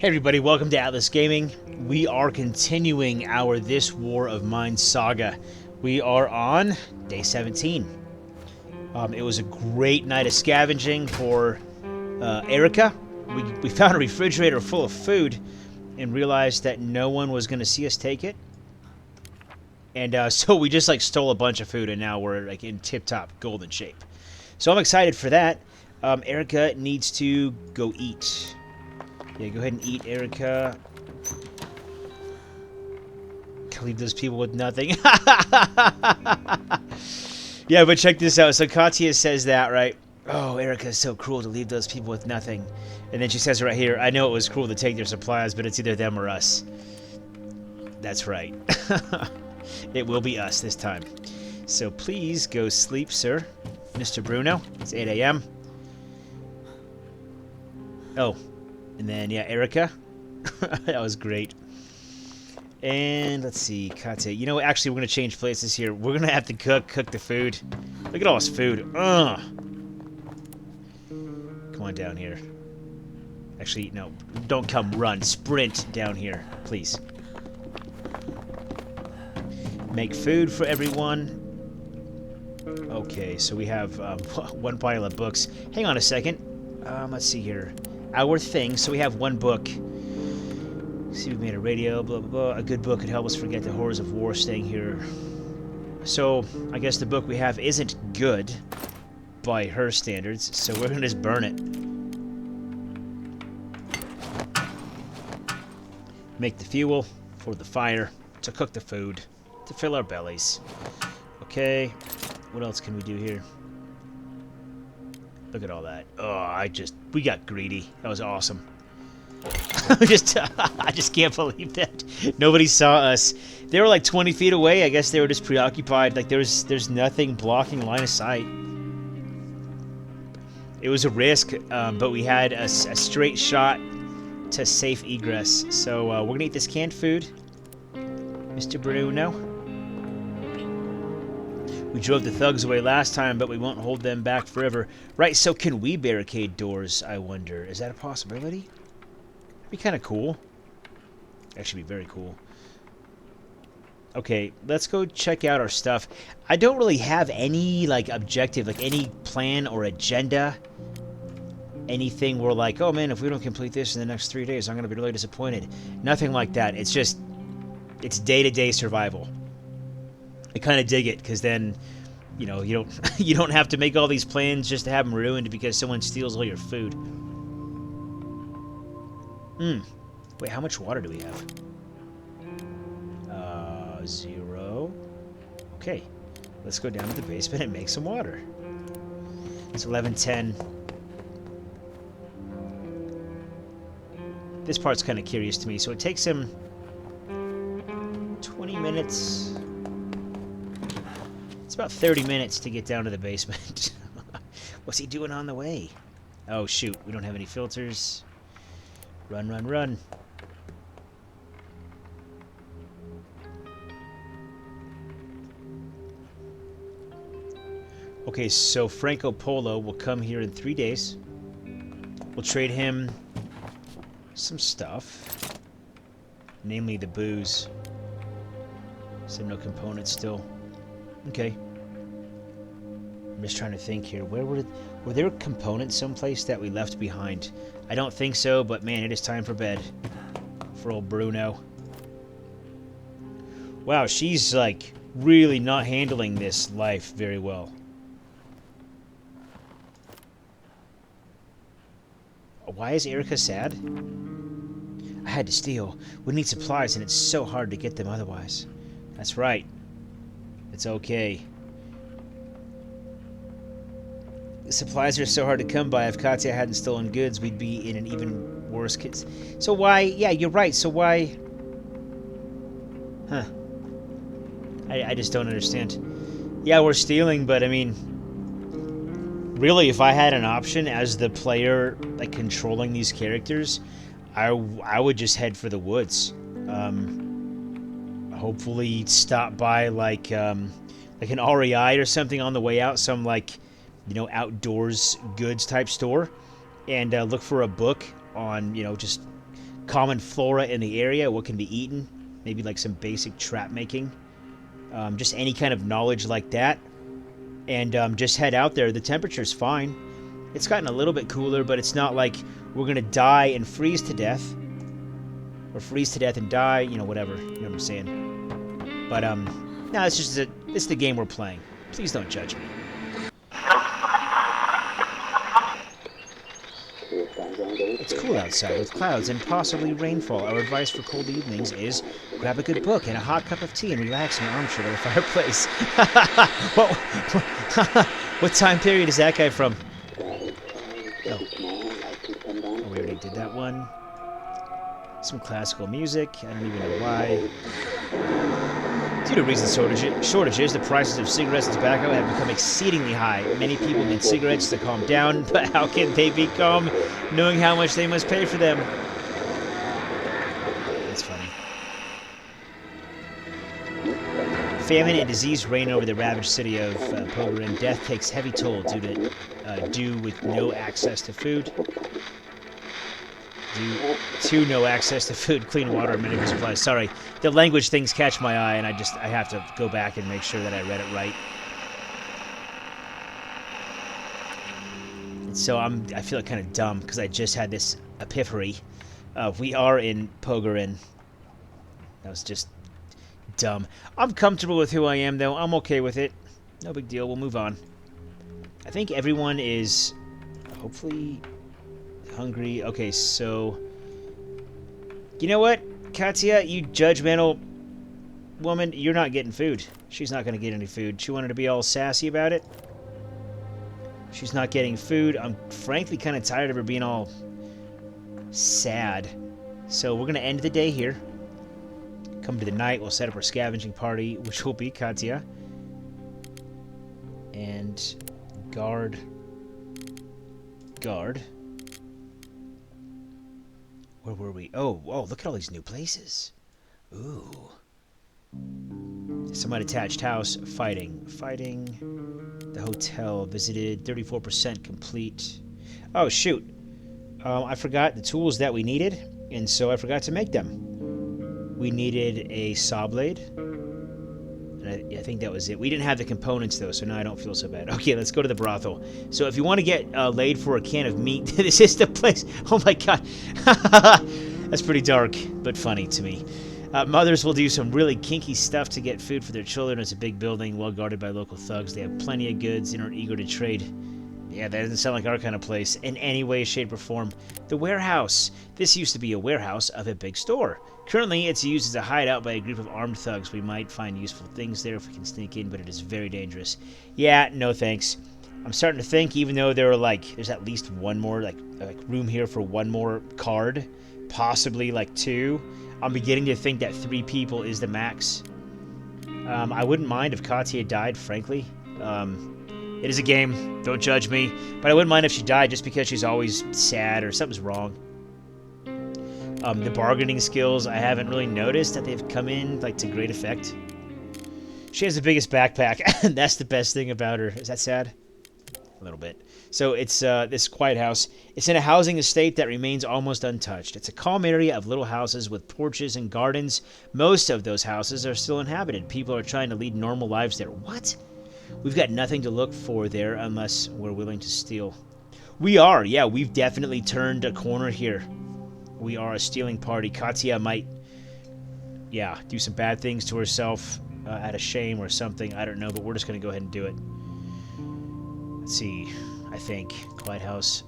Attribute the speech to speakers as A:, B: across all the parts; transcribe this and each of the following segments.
A: Hey everybody, welcome to Atlas Gaming. We are continuing our This War of Mine saga. We are on day 17. It was a great night of scavenging for Erica. We found a refrigerator full of food and realized that no one was going to see us take it. And so we just stole a bunch of food, and now we're in tip-top golden shape. So I'm excited for that. Erica needs to go eat. Yeah, go ahead and eat, Erica. Can't leave those people with nothing. Yeah, but check this out. So Katya says that, right? Oh, Erica is so cruel to leave those people with nothing. And then she says right here, I know it was cruel to take their supplies, but it's either them or us. That's right. It will be us this time. So please go sleep, sir. Mr. Bruno. It's 8 a.m. Oh. And then, yeah, Erica. That was great. And let's see, Katya. You know, actually, we're going to change places here. We're going to have to cook the food. Look at all this food. Ugh. Come on down here. Actually, no. Don't come. Run. Sprint down here, please. Make food for everyone. Okay, so we have one pile of books. Hang on a second. Let's see here. Our thing, so we have one book. See, we made a radio, blah, blah, blah. A good book could help us forget the horrors of war staying here. So, I guess the book we have isn't good by her standards, so we're gonna just burn it. Make the fuel for the fire, to cook the food, to fill our bellies. Okay, what else can we do here? Look at all that. Oh, we got greedy. That was awesome. I just can't believe that. Nobody saw us. They were like 20 feet away. I guess they were just preoccupied. Like there's nothing blocking line of sight. It was a risk, but we had a straight shot to safe egress. So we're gonna eat this canned food. Mr. Bruno. We drove the thugs away last time, but we won't hold them back forever. Right, so can we barricade doors, I wonder? Is that a possibility? Be kind of cool. Actually, be very cool. Okay, let's go check out our stuff. I don't really have any, objective, any plan or agenda. Anything where, oh, man, if we don't complete this in the next 3 days, I'm going to be really disappointed. Nothing like that. It's just, it's day-to-day survival. I kind of dig it, because then, you don't have to make all these plans just to have them ruined because someone steals all your food. Wait, how much water do we have? 0. Okay, let's go down to the basement and make some water. It's 11:10. This part's kind of curious to me. So it takes him 20 minutes... It's about 30 minutes to get down to the basement. What's he doing on the way? Oh, shoot. We don't have any filters. Run, run, run. Okay, so Franco Polo will come here in 3 days. We'll trade him some stuff. Namely the booze. So no components still. Okay. I'm just trying to think here. Were there components someplace that we left behind? I don't think so, but man, it is time for bed. For old Bruno. Wow, she's really not handling this life very well. Why is Erica sad? I had to steal. We need supplies and it's so hard to get them otherwise. That's right. It's okay. Supplies are so hard to come by. If Katya hadn't stolen goods, we'd be in an even worse case. So why... Yeah, you're right. So why... Huh. I just don't understand. Yeah, we're stealing, but I mean... Really, if I had an option as the player, controlling these characters, I would just head for the woods. Hopefully stop by an REI or something on the way out, some outdoors goods type store, and look for a book on just common flora in the area, what can be eaten, maybe like some basic trap making, just any kind of knowledge like that, and just head out there. The temperature's fine. It's gotten a little bit cooler, but it's not like we're gonna die and freeze to death, or freeze to death and die, you know, whatever, you know what I'm saying. But no, it's the game we're playing. Please don't judge me. It's cool outside with clouds and possibly rainfall. Our advice for cold evenings is grab a good book and a hot cup of tea and relax in your armchair by the fireplace. What time period is that guy from? Oh, we already did that one. Some classical music. I don't even know why. Due to recent shortages, the prices of cigarettes and tobacco have become exceedingly high. Many people need cigarettes to calm down, but how can they be calm knowing how much they must pay for them? That's funny. Famine and disease reign over the ravaged city of Pogorin. Death takes heavy toll due with no access to food. No access to food, clean water, and medical supplies. Sorry, the language things catch my eye, and I have to go back and make sure that I read it right. And so I feel kind of dumb because I just had this epiphany. We are in Pogorin. That was just dumb. I'm comfortable with who I am, though. I'm okay with it. No big deal. We'll move on. I think everyone is hopefully hungry. Okay, so you know what, Katya, you judgmental woman, you're not getting food. She's not going to get any food. She wanted to be all sassy about it. She's not getting food. I'm frankly kind of tired of her being all sad. So we're going to end the day here. Come to the night, we'll set up our scavenging party, which will be Katya and guard. Where were we? Oh, look at all these new places. Ooh. Some unattached house. Fighting. The hotel visited. 34% complete. Oh, shoot. I forgot the tools that we needed, and so I forgot to make them. We needed a saw blade. And I think that was it. We didn't have the components, though, so now I don't feel so bad. Okay, let's go to the brothel. So if you want to get laid for a can of meat, this is the place. Oh, my God. That's pretty dark, but funny to me. Mothers will do some really kinky stuff to get food for their children. It's a big building, well guarded by local thugs. They have plenty of goods and are eager to trade. Yeah, that doesn't sound like our kind of place in any way, shape, or form. The warehouse. This used to be a warehouse of a big store. Currently, it's used as a hideout by a group of armed thugs. We might find useful things there if we can sneak in, but it is very dangerous. Yeah, no thanks. I'm starting to think, even though there are there's at least one more, room here for one more card, possibly 2. I'm beginning to think that 3 people is the max. I wouldn't mind if Katya died, frankly. It is a game, don't judge me, but I wouldn't mind if she died just because she's always sad or something's wrong. The bargaining skills, I haven't really noticed that they've come in to great effect. She has the biggest backpack, and that's the best thing about her. Is that sad? A little bit. So it's this quiet house. It's in a housing estate that remains almost untouched. It's a calm area of little houses with porches and gardens. Most of those houses are still inhabited. People are trying to lead normal lives there. What? We've got nothing to look for there unless we're willing to steal. We are, yeah, we've definitely turned a corner here. We are a stealing party. Katya might, do some bad things to herself out of shame or something. I don't know, but we're just going to go ahead and do it. Let's see. I think. Quiet house.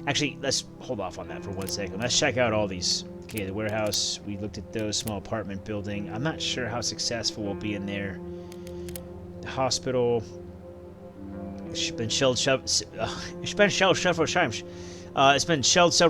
A: Actually, let's hold off on that for 1 second. Let's check out all these. Okay, the warehouse. We looked at those. Small apartment building. I'm not sure how successful we'll be in there. The hospital. It's been shelled several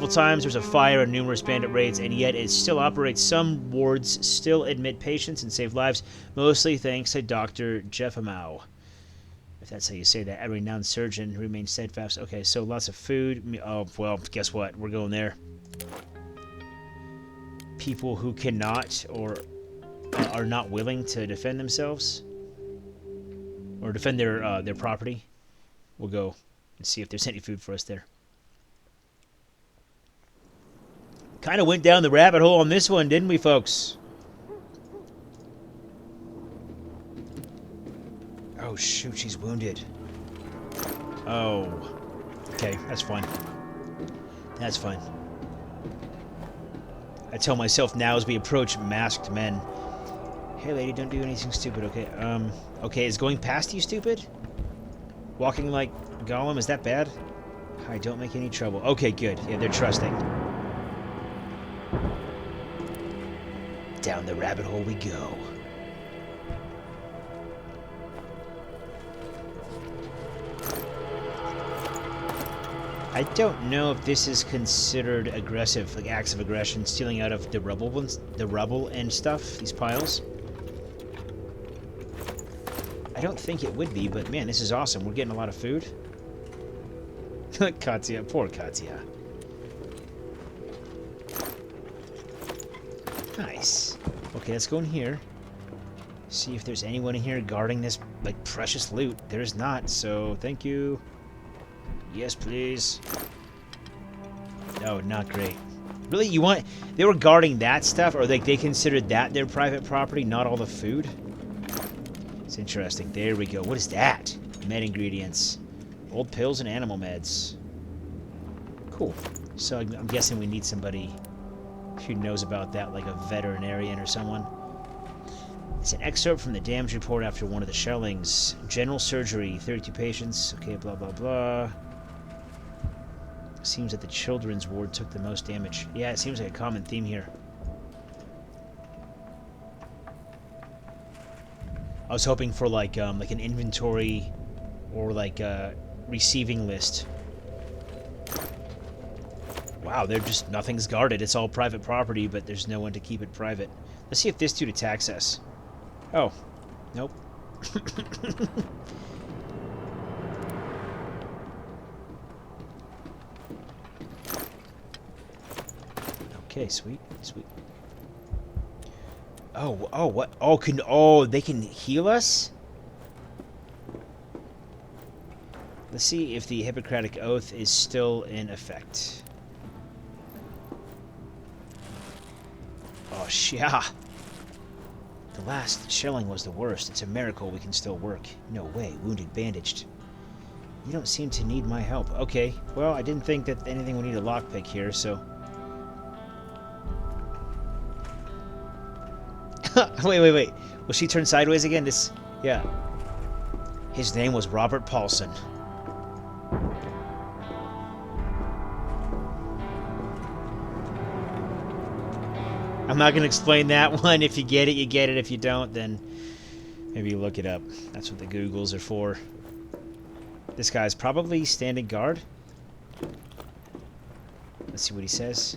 A: times. There's a fire and numerous bandit raids, and yet it still operates. Some wards still admit patients and save lives, mostly thanks to Dr. Jeffamau. If that's how you say that. A renowned surgeon who remains steadfast. Okay, so lots of food. Oh, well, guess what? We're going there. People who cannot or are not willing to defend themselves or defend their property. We'll go and see if there's any food for us there. Kind of went down the rabbit hole on this one, didn't we, folks? Oh, shoot, she's wounded. Oh. Okay, that's fine. That's fine. I tell myself now as we approach masked men. Hey, lady, don't do anything stupid, okay? Okay, is going past you stupid? Walking like Gollum, is that bad? Hi, don't make any trouble. Okay, good. Yeah, they're trusting. Down the rabbit hole we go. I don't know if this is considered aggressive, like acts of aggression, stealing out of the rubble and stuff, these piles. I don't think it would be, but man, this is awesome. We're getting a lot of food. Katya, poor Katya. Nice. Okay, let's go in here. See if there's anyone in here guarding this, like, precious loot. There's not, so thank you. Yes, please. No, not great. Really, you want... They were guarding that stuff, or like they considered that their private property, not all the food? It's interesting. There we go. What is that? Med ingredients. Old pills and animal meds. Cool. So I'm guessing we need somebody who knows about that, like a veterinarian or someone. It's an excerpt from the damage report after one of the shellings. General surgery, 32 patients. Okay, blah, blah, blah. Seems that the children's ward took the most damage. Yeah, it seems like a common theme here. I was hoping for like an inventory or like a receiving list. Wow, they're just nothing's guarded. It's all private property, but there's no one to keep it private. Let's see if this dude attacks us. Oh, nope. Okay, sweet, sweet. Oh, what? Oh, they can heal us? Let's see if the Hippocratic Oath is still in effect. Oh, yeah. The last shelling was the worst. It's a miracle we can still work. No way, wounded, bandaged. You don't seem to need my help. Okay, well, I didn't think that anything would need a lockpick here, so... wait. Will she turn sideways again? Yeah. His name was Robert Paulson. I'm not going to explain that one. If you get it, you get it. If you don't, then maybe you look it up. That's what the Googles are for. This guy's probably standing guard. Let's see what he says.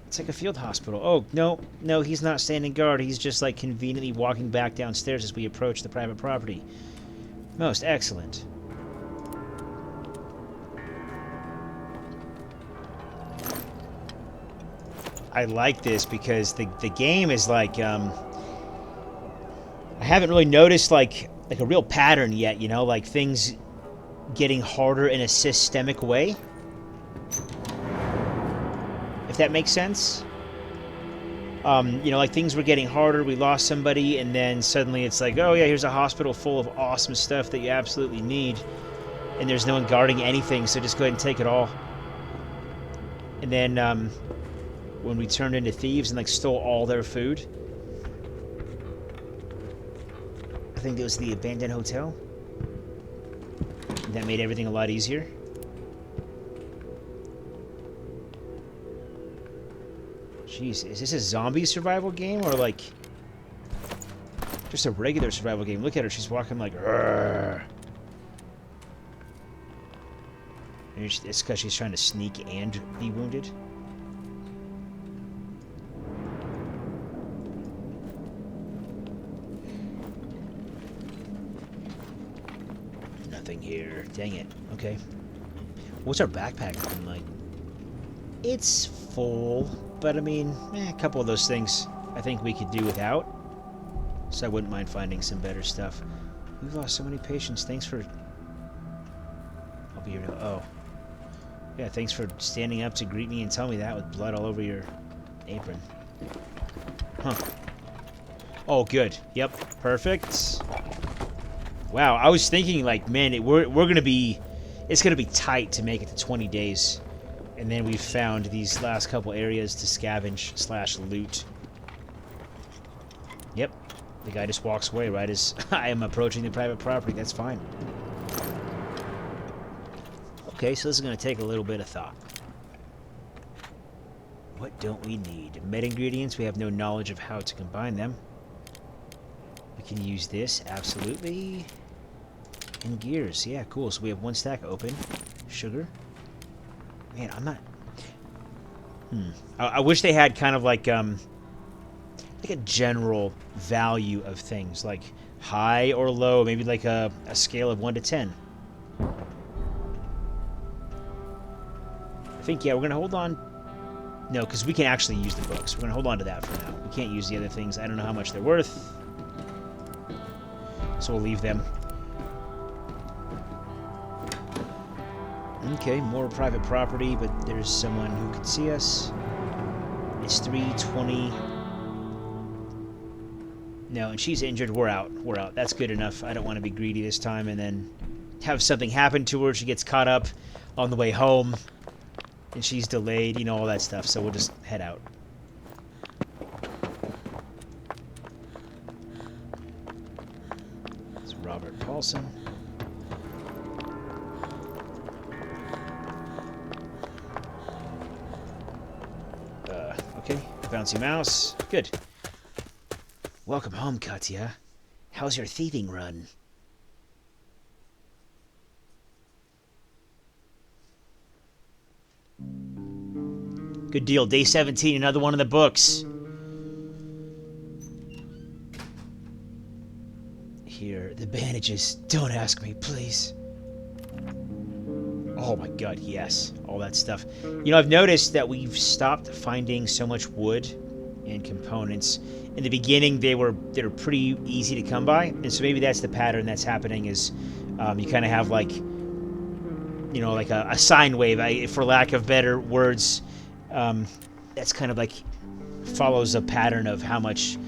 A: It's like a field hospital. Oh, no, he's not standing guard. He's just, like, conveniently walking back downstairs as we approach the private property. Most excellent. I like this because the game is, like, I haven't really noticed, like a real pattern yet, you know? Like, things getting harder in a systemic way. If that makes sense. You know, like things were getting harder, we lost somebody, and then suddenly it's like, oh yeah, here's a hospital full of awesome stuff that you absolutely need, and there's no one guarding anything, so just go ahead and take it all. And then, when we turned into thieves and like stole all their food, I think it was the abandoned hotel. That made everything a lot easier. Jeez, is this a zombie survival game or like just a regular survival game? Look at her, she's walking like Rrr. It's because she's trying to sneak and be wounded. Nothing here. Dang it. Okay. What's our backpack looking like? It's full, but I mean, a couple of those things I think we could do without. So I wouldn't mind finding some better stuff. We've lost so many patients. Thanks for... I'll be here now. Oh. Yeah, thanks for standing up to greet me and tell me that with blood all over your apron. Huh. Oh, good. Yep, perfect. Wow, I was thinking, like, man, we're gonna be... It's gonna be tight to make it to 20 days. And then we've found these last couple areas to scavenge slash loot. Yep. The guy just walks away right as I am approaching the private property. That's fine. Okay, so this is going to take a little bit of thought. What don't we need? Med ingredients. We have no knowledge of how to combine them. We can use this, absolutely. And gears. Yeah, cool. So we have one stack open. Sugar. Man, I'm not... I wish they had kind of like a general value of things, like high or low, maybe like a scale of 1 to 10. I think, yeah, we're going to hold on. No, because we can actually use the books. We're going to hold on to that for now. We can't use the other things. I don't know how much they're worth. So we'll leave them. Okay, more private property, but there's someone who can see us. It's 3:20. No, and she's injured. We're out. We're out. That's good enough. I don't want to be greedy this time and then have something happen to her. She gets caught up on the way home. And she's delayed, you know, all that stuff. So we'll just head out. It's Robert Paulson. Okay. Bouncy mouse. Good. Welcome home, Katya. How's your thieving run? Good deal. Day 17, another one of the books. Here, the bandages. Don't ask me, please. Oh my god, yes. All that stuff. You know, I've noticed that we've stopped finding so much wood and components. In the beginning, they were pretty easy to come by. And so maybe that's the pattern that's happening is you kind of have like, you know, like a sine wave, for lack of better words. That's kind of like follows a pattern of how much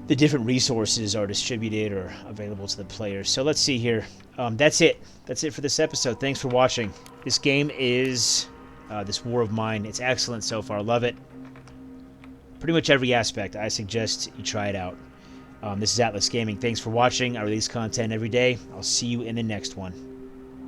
A: the different resources are distributed or available to the players. So let's see here. That's it. That's it for this episode. Thanks for watching. This game is this War of Mine. It's excellent so far. Love it. Pretty much every aspect. I suggest you try it out. This is Atlas Gaming. Thanks for watching. I release content every day. I'll see you in the next one.